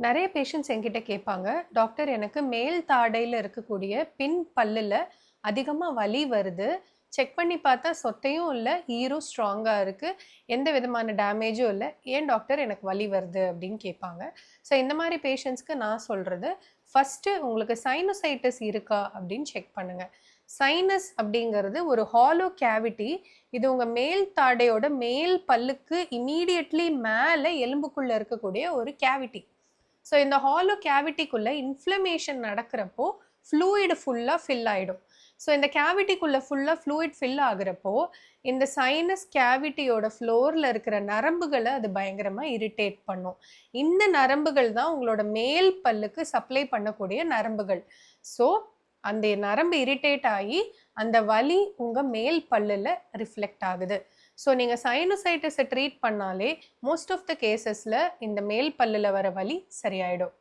நெறைய பேஷண்ட்ஸ் என்கிட்ட கேட்பாங்க, டாக்டர் எனக்கு மேல் தாடையில இருக்கக்கூடிய பின் பல்லுல அதிகமா வலி வருது. செக் பண்ணி பார்த்தா சொத்தையும் இல்ல, ஈரும் ஸ்ட்ராங்கா இருக்கு. எந்த விதமான டேமேஜும் இல்ல. ஏன் டாக்டர் எனக்கு வலி வருது? அப்படின்னு கேட்பாங்க. ஸோ இந்த மாரி பேஷண்ட்ஸ்க்கு நான் சொல்றது, ஃபர்ஸ்ட்டு உங்களுக்கு சைனசைட்டிஸ் இருக்கா? அப்படின்னு செக் பண்ணுங்க. சைனஸ் அப்படிங்கிறது ஒரு ஹாலோ கேவிட்டி. இது உங்க மேல் தாடையோட மேல் பல்லுக்கு இம்மீடியட்லி மேல எலும்புக்குள்ள இருக்கக்கூடிய ஒரு கேவிட்டி. ஸோ இந்த ஹாலோ கேவிட்டிக்குள்ள இன்ஃப்ளமேஷன் நடக்கிறப்போ ஃப்ளூயிட் ஃபுல்லாக ஃபில் ஆகிடும். ஸோ இந்த கேவிட்டிக்குள்ள ஃபுல்லாக ஃப்ளூயிட் ஃபில் ஆகுறப்போ இந்த சைனஸ் கேவிட்டியோட ஃப்ளோரில் இருக்கிற நரம்புகளை அது பயங்கரமாக இரிட்டேட் பண்ணும். இந்த நரம்புகள் தான் உங்களோட மேல் பல்லுக்கு சப்ளை பண்ணக்கூடிய நரம்புகள். ஸோ அந்த நரம்பு இரிட்டேட் ஆகி அந்த வலி உங்கள் மேல் பல்லில் ரிஃப்ளெக்ட் ஆகுது. ஸோ நீங்கள் சைனசைட்டிஸை ட்ரீட் பண்ணாலே மோஸ்ட் ஆஃப் த கேசஸில் இந்த மேல் பல்லில் வர வலி சரியாயிடும்.